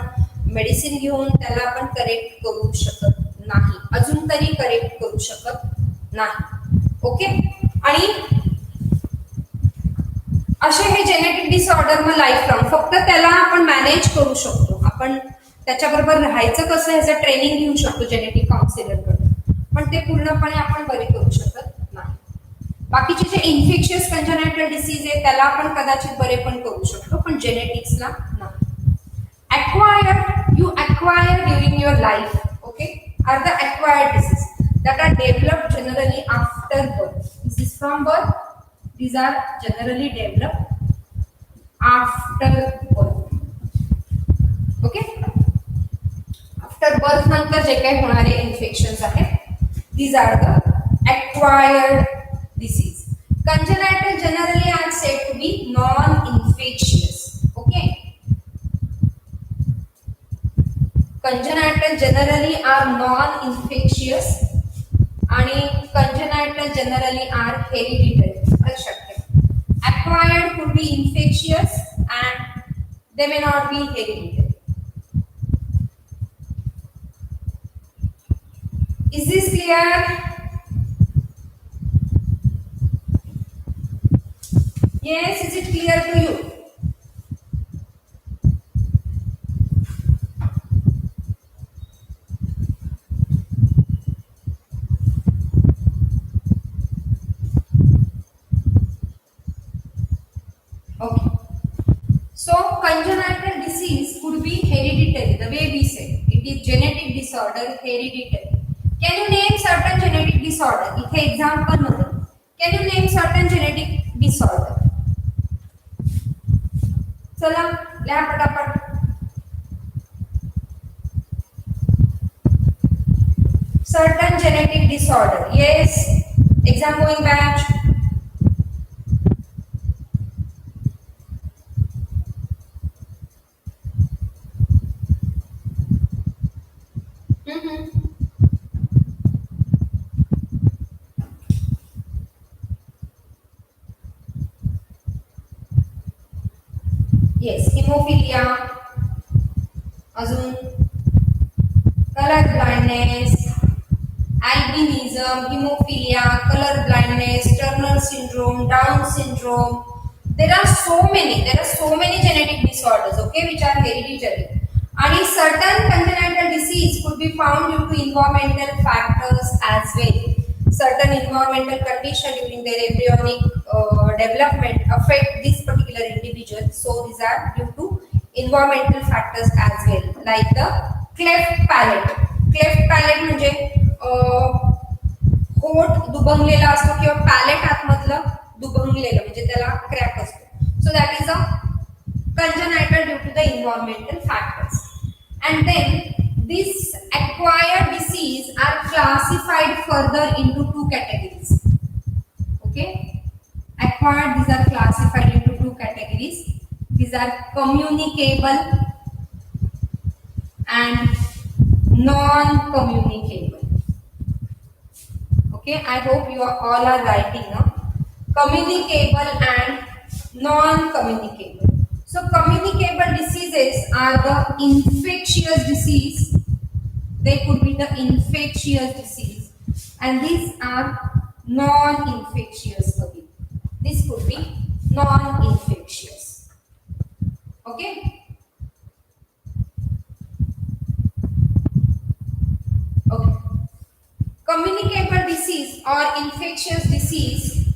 मेडिसिन घेऊन त्याला आपण करेक्ट करू शकत नाही, अजून तरी करेक्ट करू शकत नाही. ओके, आणि असे हे जेनेटिक डिसऑर्डर मग लाईफ लॉंग, फक्त त्याला आपण मॅनेज करू शकतो, आपण त्याच्याबरोबर राहायचं कसं ह्याचं ट्रेनिंग घेऊ शकतो जेनेटिक काउन्सिलरकडून, पण ते पूर्णपणे आपण बरे करू शकत नाही. बाकीचे जे इन्फेक्शियस कंजनायटल डिसीज आहे त्याला आपण कदाचित बरे पण करू शकतो, पण जेनेटिक्सला नाही. You acquire during your life, okay, are the acquired disease that are developed generally after birth. This is from birth. These are generally developed after birth. Okay. After birth नंतर जे काही होणारे इन्फेक्शन्स आहेत, these are the acquired disease. Congenital generally are said to be non-infectious. Okay. Congenital generally are non-infectious आणि congenital generally are hereditary. Acquired could be infectious and they may not be hereditary. Is this clear? Yes, is it clear to you? Okay. So congenital disease could be hereditary. The way we say it is genetic disorder, hereditary. Can you name certain genetic disorder? इथे example मध्ये. Can you name certain genetic disorder? चला लिहा पटापट. Certain genetic disorder. Yes. Exam going batch. Yes, hemophilia, अजून color blindness, albinism, hemophilia, color blindness, Turner syndrome, Down syndrome. There are so many genetic disorders, okay, which are hereditary. And certain congenital disease could be found due to environmental factors as well. Certain environmental conditions during their embryonic development affect this particular individual. So these are due to environmental factors as well, like the cleft palate. Cleft palate म्हणजे होठ दुबंगलेला असतो किंवा palette आतमधलं दुबंगलेलं म्हणजे त्याला crack असतो. So that is a congenital due to the environmental factors. And then these acquired disease are classified further into two categories. Okay, acquired, these are classified into two categories. These are communicable and non-communicable. Okay, I hope you all are writing now. Communicable and non-communicable. So communicable diseases are the infectious disease. They could be the infectious disease, and these are non-infectious. This could be non-infectious. Okay. Okay. Communicable disease or infectious disease,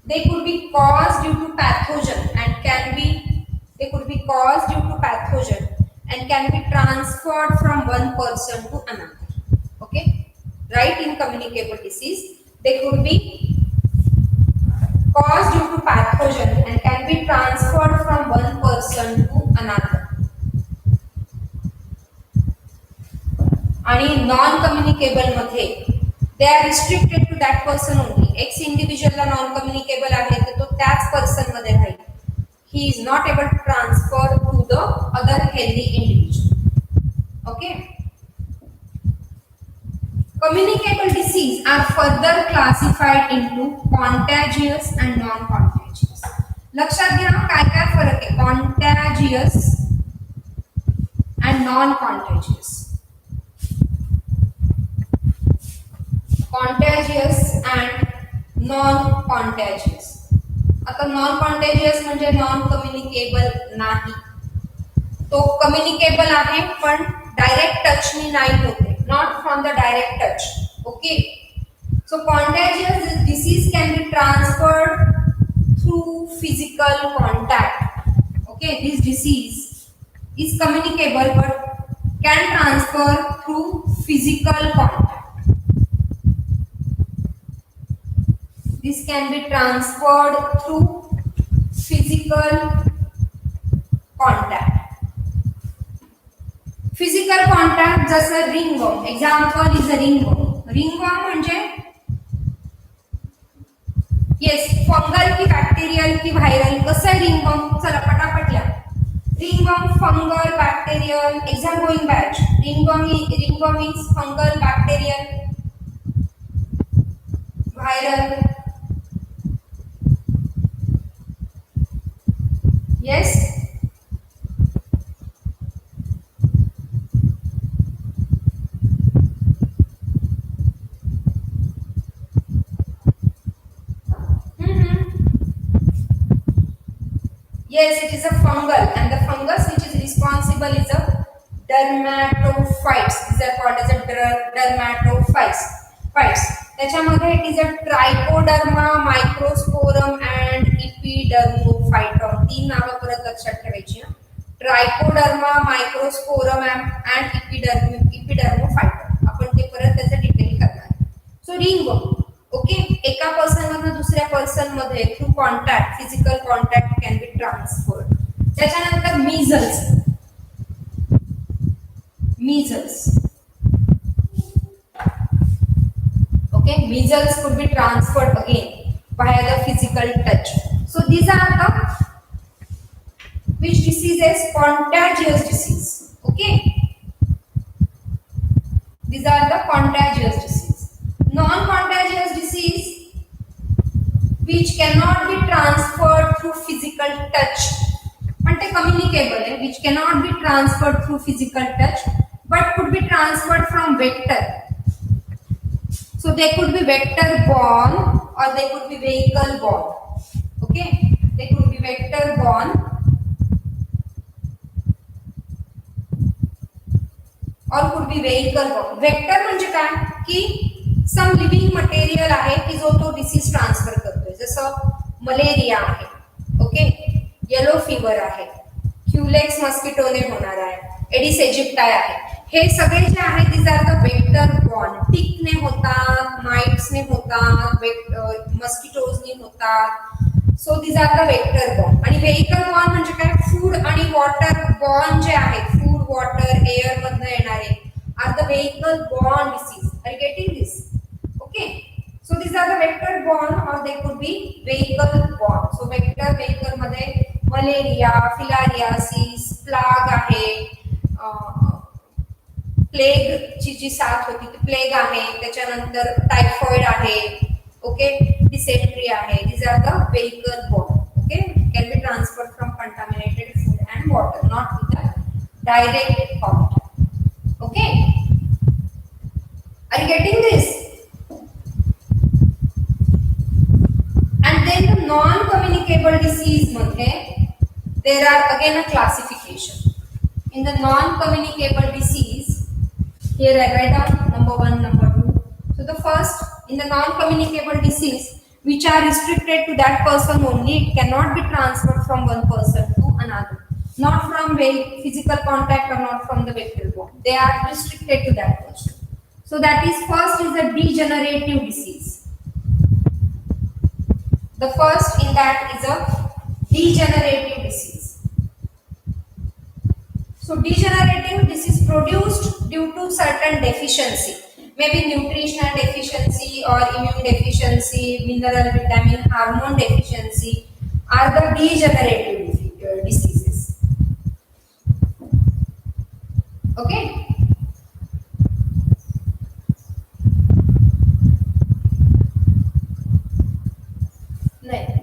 they could be caused due to pathogen and they could be caused due to pathogen and can be transferred from one person to another. Okay, right? In communicable disease, they could be caused due to pathogen and can be transferred from one person to another. आणि non communicable मध्ये they are restricted to that person only. X individual La non communicable आहे तर तो त्याच person मध्ये राहील. He is not able to transfer to the other healthy individual. Okay. Communicable disease are further classified into contagious and non-contagious. लक्षात घ्या काय काय फरक आहे contagious and non-contagious. Contagious and non-contagious. आता नॉन कॉन्टेजियस म्हणजे नॉन कम्युनिकेबल नाही, तो कम्युनिकेबल आहे पण डायरेक्ट टचनी नाही होते, not from the direct touch. Okay, so contagious disease can be transferred through physical contact. Okay, this disease is communicable but can transfer through physical contact. This can be transferred through physical contact. Physical contact जसं ringworm, example is a ringworm. Ringworm म्हणजे yes fungal की bacterial की viral, कसं आहे ringworm, चला पटापट लिहा. Ringworm, fungal, bacterial. Exam going batch. Ringworm is fungal, bacterial, viral. Yes. Yes, it is a fungal, and the fungus which is responsible is a dermatophytes. These are called as a dermatophytes. त्याच्यामध्ये it is a trichoderma, microsporum and epidermophyton. तीन नावं परत लक्षात ठेवायची ना. Trichoderma, microsporum and epidermophyton. आपण ते परत त्याचं डिटेल करणार. सो रिंगवर्म, ओके, एका पर्सन मधून दुसऱ्या पर्सन मध्ये through contact, physical contact can be transferred. त्याच्यानंतर measles. Okay, measles could be transferred again via the physical touch. So these are the which diseases? Contagious disease. Okay, these are the contagious disease. Non-contagious disease which cannot be transferred through physical touch, but they communicable, which cannot be transferred through physical touch but could be transferred from vector. So they could be vector borne or they could be vehicle borne. Okay, they could be vector borne or could be vehicle borne. Vector म्हणजे काय की सम living material आहे की जो तो disease transfer करतोय, जसं malaria आहे, ओके, येलो फीवर आहे, क्युलेक्स मस्किटोने होणार आहे, एडिस एजिप्टाय आहे. हे सगळे जे आहेत these are the vector borne. टिकने होतात, माइट्सने होतात, मस्किटोजने होतात. सो these are the vector borne. आणि vehicle borne म्हणजे काय, फूड आणि वॉटर borne जे आहेत, फूड, वॉटर, एअर मधनं येणारे are the vehicle borne disease. Are you getting this? Okay, so these are the vector borne or they could be vehicle borne. So vehicle मध्ये malaria, filariasis, plog आहे, plague ची जी साथ होती ती plague आहे, त्याच्यानंतर टायफॉइड आहे, ओके, डिसेंट्री आहे. these are the vehicle borne. Okay, can be transferred from contaminated food and water, not with a direct contact. Okay, are you getting this? And then the non-communicable disease मध्ये there are again a classification. In the non-communicable disease, here I write down number 1, number 2. So the first, in the non-communicable disease which are restricted to that person only, it cannot be transferred from one person to another, not from physical contact or not from the vector borne. They are restricted to that person. So that is, first is the degenerative disease. The first in that is a degenerative disease. So degenerative, this is produced due to certain deficiency, maybe nutritional deficiency or immune deficiency, mineral, vitamin, hormone deficiency are the degenerative diseases. Okay,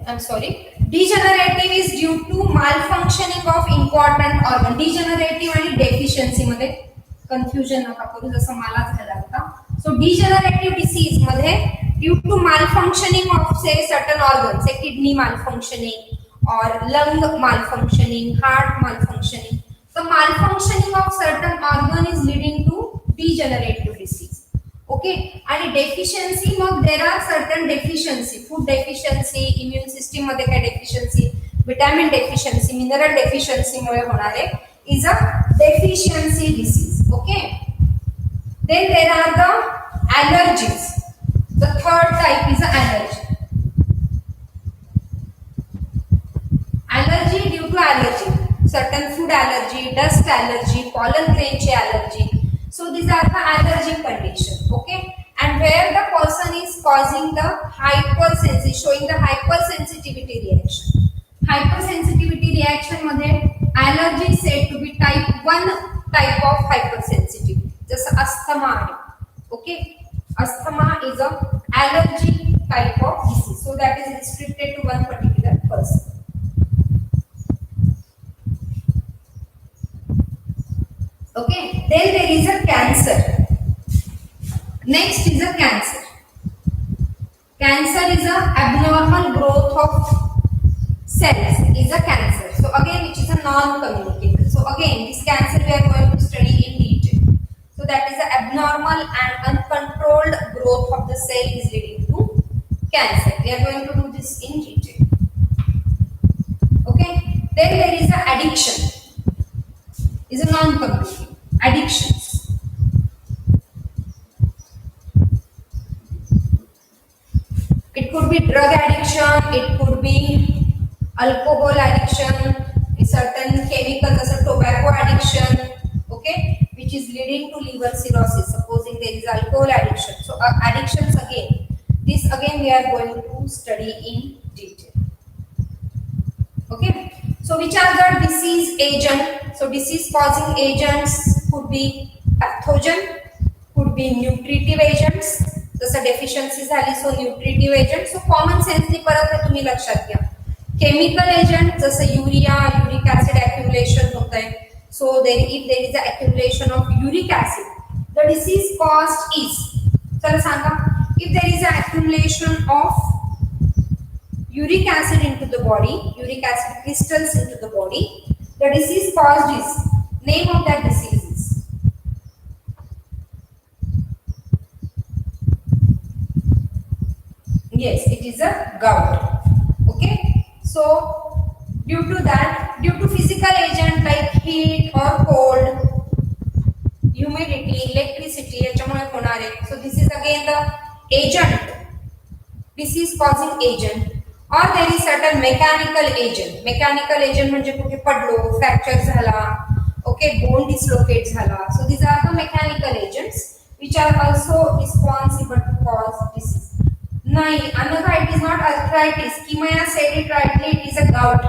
I'm sorry. Degenerative is due to malfunctioning of important organ. Degenerative आणि deficiency मध्ये confusion नका करू, जसं मला झालं होता. So degenerative disease मध्ये due to malfunctioning of say certain organs, say kidney malfunctioning or lung malfunctioning, heart malfunctioning. The malfunctioning of certain organ is leading to degenerative disease. Okay, and deficiency, mug there are certain deficiency, food deficiency, immune system मध्ये काय deficiency, vitamin deficiency, mineral deficiency मुळे होणारे is a deficiency disease. Okay. Then there are the allergies. The third type is allergy. Allergy due to allergy. Certain food allergy, dust allergy, pollen grain allergy. So these are the allergy condition. Okay. And where the person is causing the hypersensitivity, showing the hypersensitivity reaction. Hypersensitivity reaction मध्ये allergy is said to be type 1 type of hypersensitivity. जसं asthma आहे. Okay, asthma is a allergy type of disease, so that is restricted to one particular person. Okay, then there is a cancer. Next is a cancer. Cancer is a abnormal growth of cells, is a cancer. So again, which is a non-communicable. So again, this cancer we are going to study in detail. So that is the abnormal and uncontrolled growth of the cell is leading to cancer. We are going to do this in detail. Okay. Then there is a addiction. Is a non-communicable. Addictions. It could be drug addiction. It could be alcohol addiction. Certain chemicals, as a tobacco addiction. Okay, which is leading to liver cirrhosis. Supposing there is alcohol addiction. So addictions again. This again we are going to study in detail. Okay. So which are the disease agent? So disease causing agents could be pathogen, could be nutritive agents. जसं deficiency झाली so nutritive agent. So common sense ने परत हे तुम्ही लक्षात घ्या. Chemical agent जसं urea, uric acid accumulation होत आहे. So if there is an accumulation of uric acid, the disease caused is. चला सांगा, if there is an accumulation of uric acid into the body, uric acid crystals into the body, the disease caused is. Name of that disease is. Yes, it is a gout. Okay, so due to that, due to physical agent like heat or cold, humidity, electricity, याच्यामुळे होणारे. So this is again the agent, disease causing agent. Or there is certain mechanical agent. Mechanical agent म्हणजे कुठे पडलो, fracture झाला, okay, bone dislocate झाला. So these are the mechanical agents which are also responsible to cause disease. नहीं, another it is not arthritis. Kimaya said it rightly. It is a gout.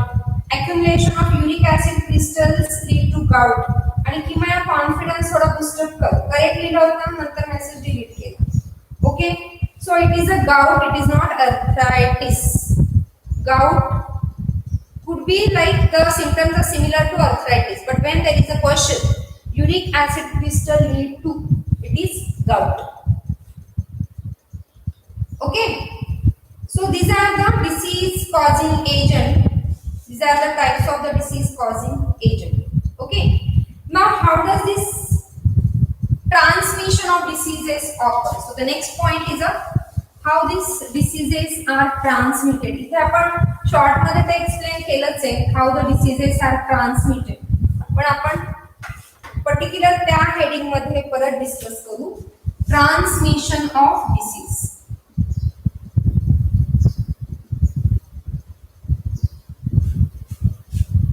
Accumulation of uric acid crystals lead to gout. आणि किमया confidence थोड़ा boost up कर. Correct लिहिलं होतं नंतर message delete केला. Okay. So it is a gout. It is not arthritis. Gout could be like the symptoms are similar to arthritis, but when there is a question, uric acid crystal lead to, it is gout. Okay, so these are the disease causing agent. These are the types of the disease causing agent. Okay, now how does this transmission of diseases occur? So the next point is how these diseases are transmitted. इथे आपण short मध्ये ते explain केलंच आहे how the diseases are transmitted. पण आपण particular त्या heading मध्ये परत डिस्कस करू. Transmission of disease.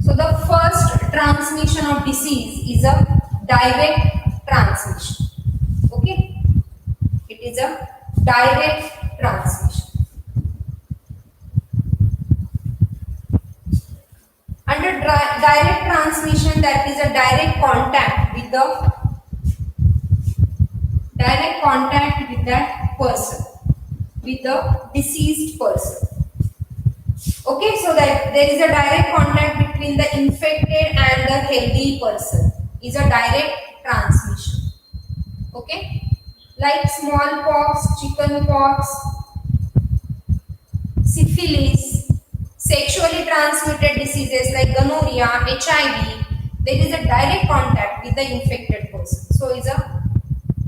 So the first transmission of disease is a direct transmission. Okay, it is a direct transmission. Under direct transmission, that is a direct contact with that person, with the deceased person. Okay, so that there is a direct contact between the infected and the healthy person is a direct transmission. Okay, like smallpox, chickenpox, syphilis, sexually transmitted diseases like gonorrhea, HIV, there is a direct contact with the infected person. So it's a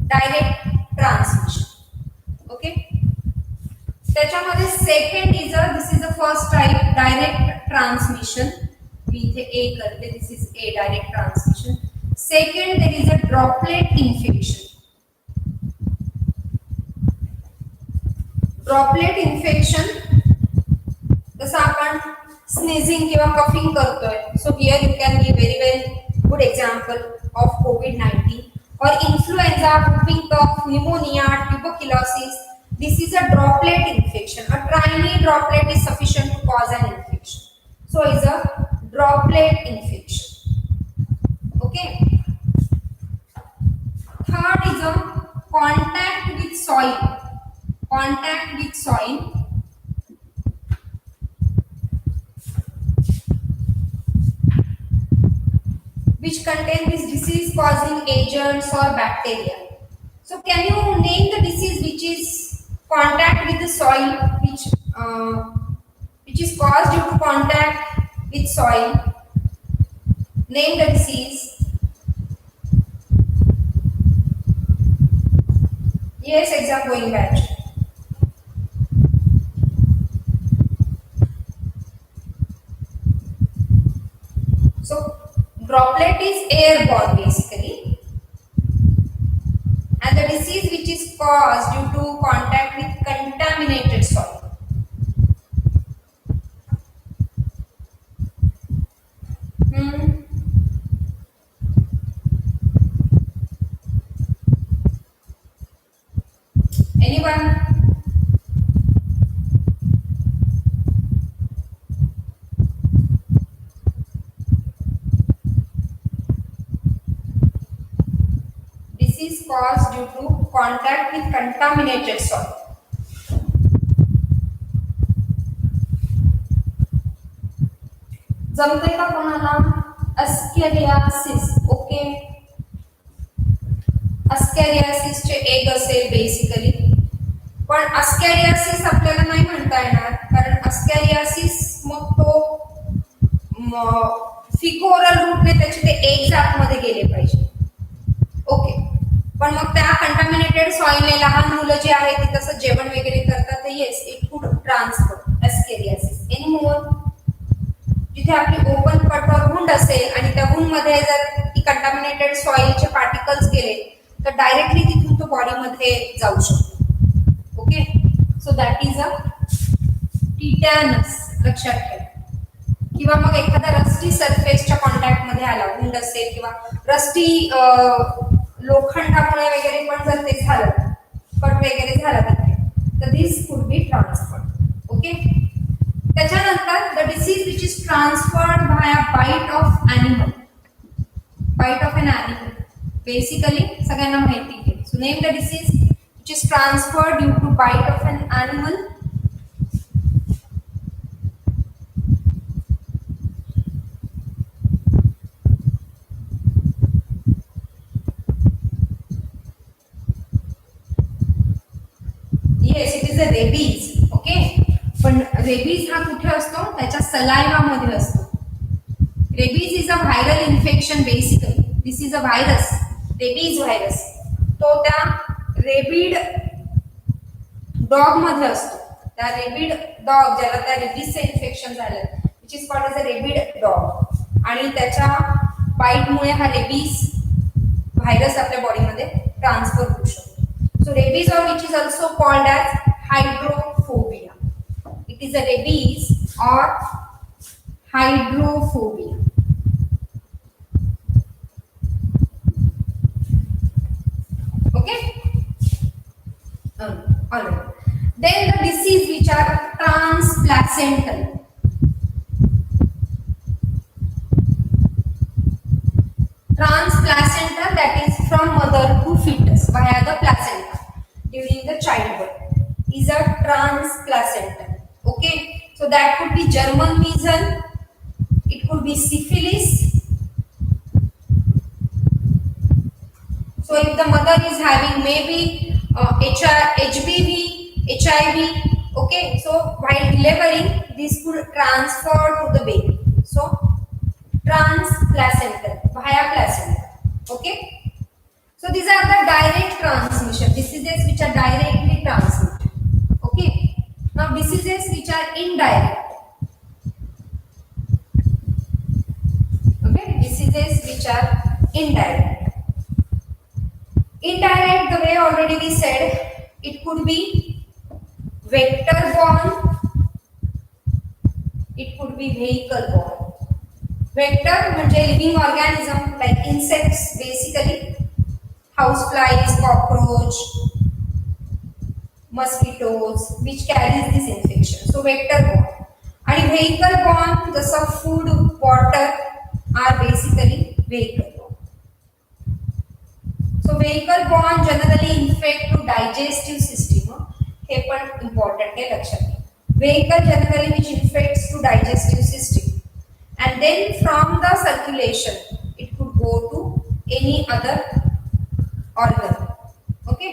direct transmission. Okay. त्याच्यामध्ये second is this is a first type direct transmission. मी इथे A करते. This is a direct transmission. Second there is a droplet infection. Droplet infection जसं आपण sneezing किंवा coughing करतोय. So here you can be very well good example of COVID-19 or influenza, whooping cough, pneumonia, tuberculosis. This is a droplet infection. A tiny droplet is sufficient to cause an infection. So it's a droplet infection. Okay. Third is a contact with soil. Contact with soil. Which contain this disease causing agents or bacteria. So can you name the disease which is contact with the soil, which is caused due to contact with soil? Name the disease. Yes, exam going batch. So droplet is airborne basically, and the disease which is caused due to contact with contaminated soil. Anyone? Disease caused due to contact with contaminated soil. जमते का कोणाला? अस्कॅरियासिस. Okay. अस्कॅरियासिस चे एक असेल basically, पण अस्कॅरियासिस आपल्याला नाही म्हणता येणार कारण अस्कॅरियासिस मग तो फिकोरल रूटने त्याचे ते एग्ज आतमध्ये गेले पाहिजे. ओके. पण मग त्या कंटामिनेटेड सॉइलने लहान मुलं जे आहेत ते तसं जेवण वगैरे करतात. Yes, it could transfer ascariasis. Any more? जिथे आपली ओपन कटवर वुंड असेल आणि त्या वुंड मध्ये जर ती कंटामिनेटेड सॉइलचे पार्टिकल्स गेले तर डायरेक्टली तिथून तो बॉडी मध्ये जाऊ शकतो. Okay. So that is a tetanus. लक्षात ठेवा. किंवा मग एखादा रस्टी सरफेसच्या कॉन्टॅक्ट मध्ये आला, वुंड असेल किंवा रस्टी लोखंडामुळे वगैरे पण जर ते झालं, कट वगैरे झाला तिथे, तर this could be transferred. Okay. त्याच्यानंतर the disease which is transferred via bite of animal. Bite of an animal basically सगळ्यांना माहिती आहे. So name the disease which is transferred due to bite of an animal. Yes, it is a rabies. Okay. पण rabies हा कुठे असतो? त्याच्या saliva मध्ये असतो. Rabies is a viral infection basically. This is a virus, rabies virus. तो त्या रेबीड dog मध्ये असतो. त्या रेबीड डॉग ज्याला त्या रेबीजचं इन्फेक्शन झालं, which is called as a rabid dog, आणि त्याच्या बाईटमुळे हा रेबीज व्हायरस आपल्या बॉडीमध्ये ट्रान्सफर होऊ शकतो. So rabies, or which is also called as hydrophobia. It is a rabies or hydrophobia. Okay. All right. Then the disease which are transplacental. Transplacental, that is from mother to fetus via the placenta during the childbirth, is a transplacental. Okay. So that could be German measles, it could be syphilis. So if the mother is having maybe HBV, HIV, Okay, so while delivering, this could transfer to the baby. So transplacental, via placenta. Okay, so these are the direct transmission diseases which are directly transmitted. Okay, now diseases which are indirect. Okay, diseases which are indirect. Indirect, the way already we said, it could be vector borne, it could be vehicle borne. Vector म्हणजे living organism like insects basically, houseflies, cockroach, mosquitoes which carries this infection. So vector borne. And vehicle borne, जसं food, water are basically vehicle borne. So vehicle borne generally infect to digestive system. हे पण important आहे लक्षात घ्या. Vehicle generally which infects to digestive system, and then from the circulation it could go to any other organ. Okay.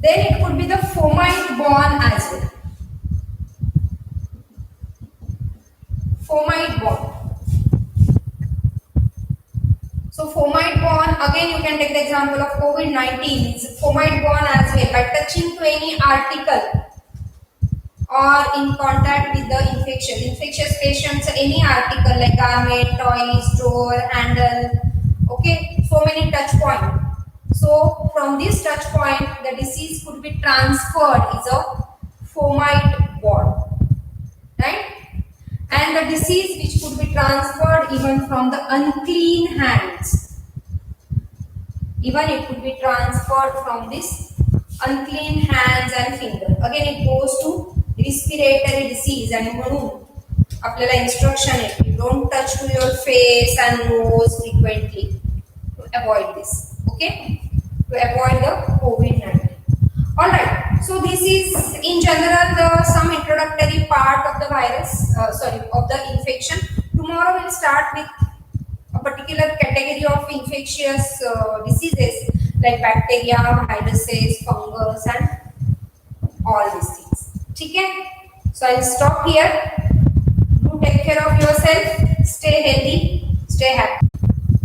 Then it could be the fomite borne as well. Fomite borne. So fomite borne, again you can take the example of COVID-19. It's fomite borne as well by touching to any article or in contact with the infection. Infectious patients, any article like garment, toys, drawer, handle. Okay, so many touch point. So from this touch point, the disease could be transferred is a fomite borne, right? And the disease which could be transferred even from the unclean hands. Even it could be transferred from this unclean hands and fingers. Again, it goes to respiratory disease, and म्हणून आपल्याला instruction आहे, don't touch to your face and nose frequently to avoid this. Okay, to avoid the COVID-19. All right. So this is in general some introductory part of the virus. Of the infection. Tomorrow we'll start with a particular category of infectious diseases like bacteria, viruses, fungus, and all these things. Okay. So I'll stop here. Do take care of yourself. Stay healthy. Stay happy.